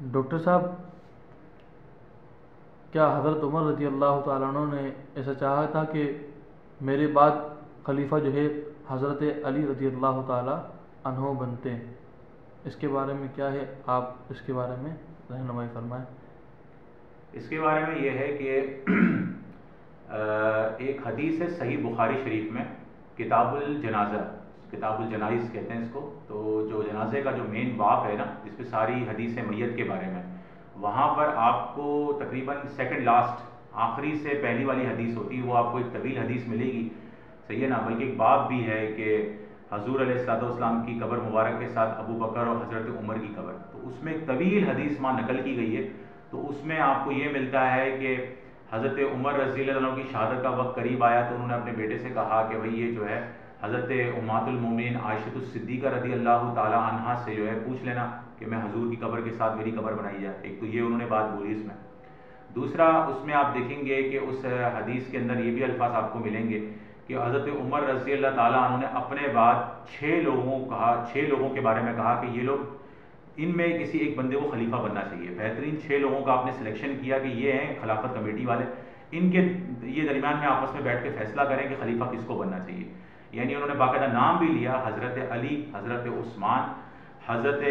Doctor صاحب، کیا حضرت عمر رضی اللہ تعالیٰ عنہ نے ایسا چاہا تھا کہ میرے بعد خلیفہ جو ہے حضرت علی رضی اللہ تعالیٰ عنہ بنتے ہیں؟ اس کے بارے میں کیا ہے، آپ اس کے بارے میں رہنمائی فرمائیں۔ اس کے بارے میں یہ ہے کہ ایک حدیث ہے صحیح بخاری شریف میں، کتاب الجنازہ، کتاب الجنائز کہتے ہیں اس کو، تو جو جنازے کا جو مین باب ہے نا، جس پہ ساری حدیث میت کے بارے میں، وہاں پر آپ کو تقریباً سیکنڈ لاسٹ، آخری سے پہلی والی حدیث ہوتی ہے، وہ آپ کو ایک طویل حدیث ملے گی، صحیح ہے نا، بلکہ ایک باب بھی ہے کہ حضور علیہ الصلوۃ والسلام کی قبر مبارک کے ساتھ ابو بکر اور حضرت عمر کی قبر، تو اس میں ایک طویل حدیث وہاں نقل کی گئی ہے۔ تو اس میں آپ کو یہ ملتا ہے کہ حضرت عمر رضی اللہ عنہ کی شہادت کا وقت قریب آیا تو انہوں نے اپنے بیٹے سے کہا کہ بھائی یہ جو ہے حضرت امہات المومنین عائشہ الصدیقہ رضی اللہ تعالی عنہا سے جو ہے پوچھ لینا کہ میں حضور کی قبر کے ساتھ میری قبر بنائی جائے۔ ایک تو یہ انہوں نے بات بولی اس میں۔ دوسرا، اس میں آپ دیکھیں گے کہ اس حدیث کے اندر یہ بھی الفاظ آپ کو ملیں گے کہ حضرت عمر رضی اللہ تعالیٰ عنہ نے اپنے بعد 6 لوگوں کے بارے میں کہا کہ یہ لوگ، ان میں کسی ایک بندے کو خلیفہ بننا چاہیے۔ بہترین 6 لوگوں کا آپ نے سلیکشن کیا کہ یہ ہیں خلافت کمیٹی والے، ان کے یہ درمیان میں آپس میں بیٹھ کے فیصلہ کریں کہ خلیفہ کس کو بننا چاہیے۔ یعنی انہوں نے باقاعدہ نام بھی لیا، حضرت علی، حضرت عثمان، حضرت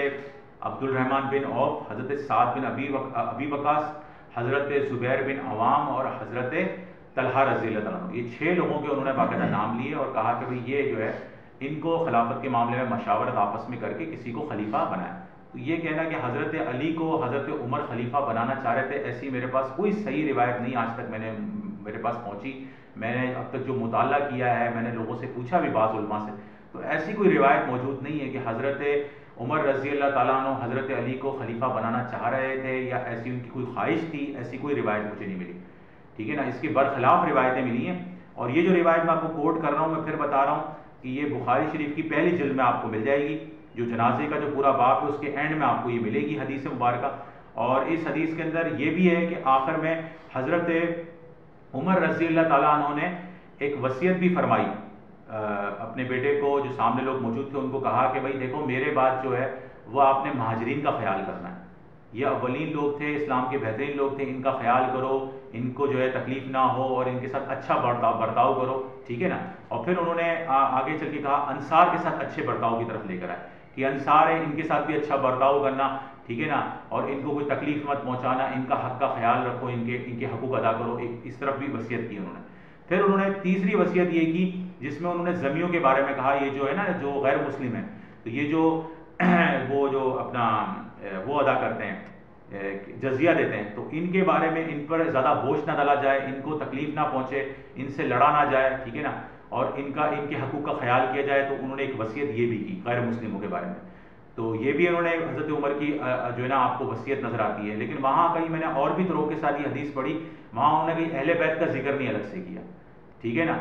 عبد الرحمن بن عوف، حضرت سعد بن ابی وقاص، حضرت زبیر بن عوام اور حضرت طلحہ رضی اللہ عنہ۔ یہ 6 لوگوں کے انہوں نے باقاعدہ نام لیے اور کہا کہ بھئی یہ جو ہے ان کو خلافت کے معاملے میں مشاورت آپس میں کر کے کسی کو خلیفہ بنائے۔ تو یہ کہنا کہ حضرت علی کو حضرت عمر خلیفہ بنانا چاہ رہے تھے، ایسی میرے پاس کوئی صحیح روایت نہیں آج تک میرے پاس پہنچی۔ میں نے اب تک جو مطالعہ کیا ہے، میں نے لوگوں سے پوچھا بھی بعض علماء سے، تو ایسی کوئی روایت موجود نہیں ہے کہ حضرت عمر رضی اللہ تعالیٰ عنہ حضرت علی کو خلیفہ بنانا چاہ رہے تھے یا ایسی ان کی کوئی خواہش تھی، ایسی کوئی روایت مجھے نہیں ملی، ٹھیک ہے نا۔ اس کے برخلاف روایتیں ملی ہیں، اور یہ جو روایت میں آپ کو کوٹ کر رہا ہوں، میں پھر بتا رہا ہوں کہ یہ بخاری شریف کی پہلی جلد میں آپ کو مل جائے گی، جو جنازے کا جو پورا باب ہے اس کے اینڈ میں آپ کو یہ ملے گی حدیث مبارکہ۔ اور اس حدیث کے اندر یہ بھی ہے کہ آخر میں حضرت عمر رضی اللہ تعالیٰ عنہ نے ایک وصیت بھی فرمائی اپنے بیٹے کو، جو سامنے لوگ موجود تھے ان کو کہا کہ بھائی دیکھو میرے بعد جو ہے وہ آپ نے مہاجرین کا خیال کرنا ہے، یہ اولین لوگ تھے، اسلام کے بہترین لوگ تھے، ان کا خیال کرو، ان کو جو ہے تکلیف نہ ہو اور ان کے ساتھ اچھا برتاؤ کرو، ٹھیک ہے نا۔ اور پھر انہوں نے آگے چل کے کہا انصار کے ساتھ اچھے برتاؤ کی طرف لے کر آئے کہ انصار ہیں، ان کے ساتھ بھی اچھا برتاؤ کرنا، ٹھیک ہے نا، اور ان کو کوئی تکلیف مت پہنچانا، ان کا حق کا خیال رکھو، ان کے حقوق ادا کرو، اس طرف بھی وصیت کی انہوں نے۔ پھر انہوں نے تیسری وصیت یہ کی جس میں انہوں نے زمیوں کے بارے میں کہا، یہ جو ہے نا جو غیر مسلم ہیں، تو یہ جو وہ جو اپنا وہ ادا کرتے ہیں، جزیہ دیتے ہیں، تو ان کے بارے میں ان پر زیادہ بوجھ نہ ڈالا جائے، ان کو تکلیف نہ پہنچے، ان سے لڑا نہ جائے، ٹھیک ہے نا، اور ان کے حقوق کا خیال کیا جائے۔ تو انہوں نے ایک وصیت یہ بھی کی غیر مسلموں کے بارے میں، تو یہ بھی انہوں نے حضرت عمر کی جو ہے نا آپ کو وصیت نظر آتی ہے۔ لیکن وہاں کہیں میں نے اور بھی طرق کے ساتھ یہ حدیث پڑھی، وہاں انہوں نے کہیں اہل بیت کا ذکر نہیں الگ سے کیا، ٹھیک ہے نا۔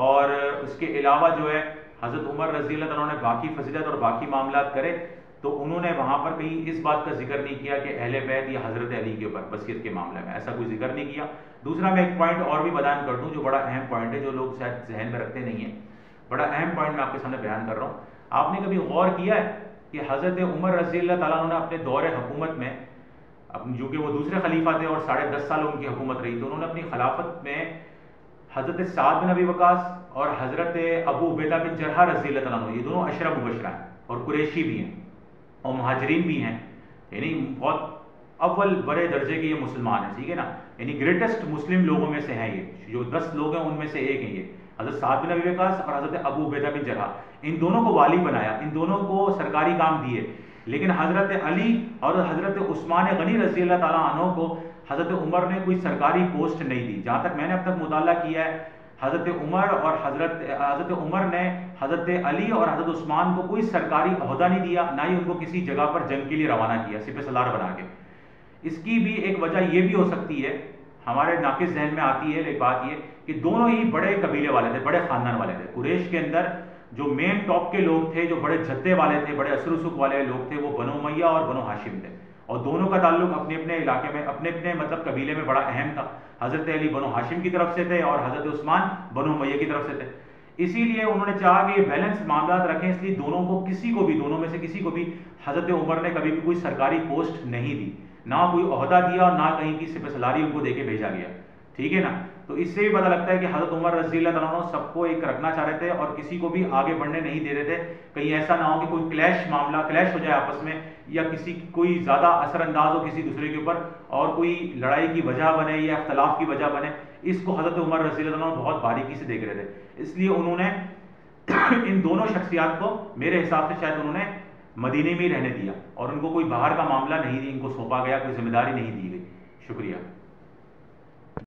اور اس کے علاوہ جو ہے حضرت عمر رضی اللہ عنہ نے باقی فضیلت اور باقی معاملات کرے، تو انہوں نے وہاں پر کہیں اس بات کا ذکر نہیں کیا کہ اہل بیت یا حضرت علی کے اوپر وصیت کے معاملے میں ایسا کوئی ذکر نہیں کیا۔ دوسرا میں ایک پوائنٹ اور بھی بیان کر دوں جو بڑا اہم پوائنٹ ہے، جو لوگ شاید ذہن میں رکھتے نہیں ہیں، بڑا اہم پوائنٹ میں آپ کے سامنے بیان کر رہا ہوں۔ آپ نے کبھی غور کیا ہے کہ حضرت عمر رضی اللہ تعالیٰ عنہ نے اپنے دور حکومت میں، جو کہ وہ دوسرے خلیفہ تھے اور 10.5 سال ان کی حکومت رہی، تو انہوں نے اپنی خلافت میں حضرت سعد بن ابی وقاص اور حضرت ابو عبیدہ بن جرحہ رضی اللہ تعالیٰ عنہ، یہ دونوں عشرہ مبشرہ ہیں اور قریشی بھی ہیں اور مہاجرین بھی ہیں، یعنی بہت اول بڑے درجے کے یہ مسلمان ہیں، ٹھیک ہے نا، یعنی گریٹسٹ مسلم لوگوں میں سے ہیں، یہ جو 10 لوگ ہیں ان میں سے ایک ہیں یہ حضرت سعد بن ابی وقاص اور حضرت ابو عبیدہ بن جرحہ، ان دونوں کو والی بنایا، ان دونوں کو سرکاری کام دیے۔ لیکن حضرت علی اور حضرت عثمان غنی رضی اللہ تعالیٰ عنہ کو حضرت عمر نے کوئی سرکاری پوسٹ نہیں دی۔ جہاں تک میں نے اب تک مطالعہ کیا ہے، حضرت عمر نے حضرت علی اور حضرت عثمان کو کوئی سرکاری عہدہ نہیں دیا، نہ ہی ان کو کسی جگہ پر جنگ کے لیے روانہ کیا سپہ سالار بنا کے۔ اس کی بھی ایک وجہ یہ بھی ہو سکتی ہے، ہمارے ناقص ذہن میں آتی ہے ایک بات یہ کہ دونوں ہی بڑے قبیلے والے تھے، بڑے خاندان والے تھے۔ قریش کے اندر جو مین ٹاپ کے لوگ تھے، جو بڑے جدے والے تھے، بڑے اثر و رسوخ والے لوگ تھے، وہ بنو امیہ اور بنو ہاشم تھے، اور دونوں کا تعلق اپنے اپنے علاقے میں، اپنے اپنے مطلب قبیلے میں بڑا اہم تھا۔ حضرت علی بنو ہاشم کی طرف سے تھے اور حضرت عثمان بنو امیہ کی طرف سے تھے۔ اسی لیے انہوں نے چاہا کہ یہ بیلنس معاملات رکھیں، اس لیے دونوں میں سے کسی کو بھی حضرت عمر نے کبھی بھی کوئی سرکاری پوسٹ نہیں دی، نہ کوئی عہدہ دیا اور نہ کہیں کی سپہ سالاری ان کو دے کے بھیجا گیا، ٹھیک ہے نا. تو اس سے بھی پتہ لگتا ہے کہ حضرت عمر رضی اللہ تعالیٰ عنہ سب کو ایک رکھنا چاہ رہے تھے اور کسی کو بھی آگے بڑھنے نہیں دے رہے تھے، کہیں ایسا نہ ہو کہ کوئی کلیش ہو جائے آپس میں، یا کوئی زیادہ اثر انداز ہو کسی دوسرے کے اوپر اور کوئی لڑائی کی وجہ بنے یا اختلاف کی وجہ بنے. اس کو حضرت عمر رضی اللہ عنہ بہت باریکی سے دیکھ رہے تھے، اس لیے انہوں نے ان دونوں شخصیات کو میرے حساب سے شاید انہوں نے مدینے میں ہی رہنے دیا اور ان کو کوئی باہر کا معاملہ نہیں دی، ان کو سونپا گیا، کوئی ذمہ داری نہیں دی گئی. شکریہ.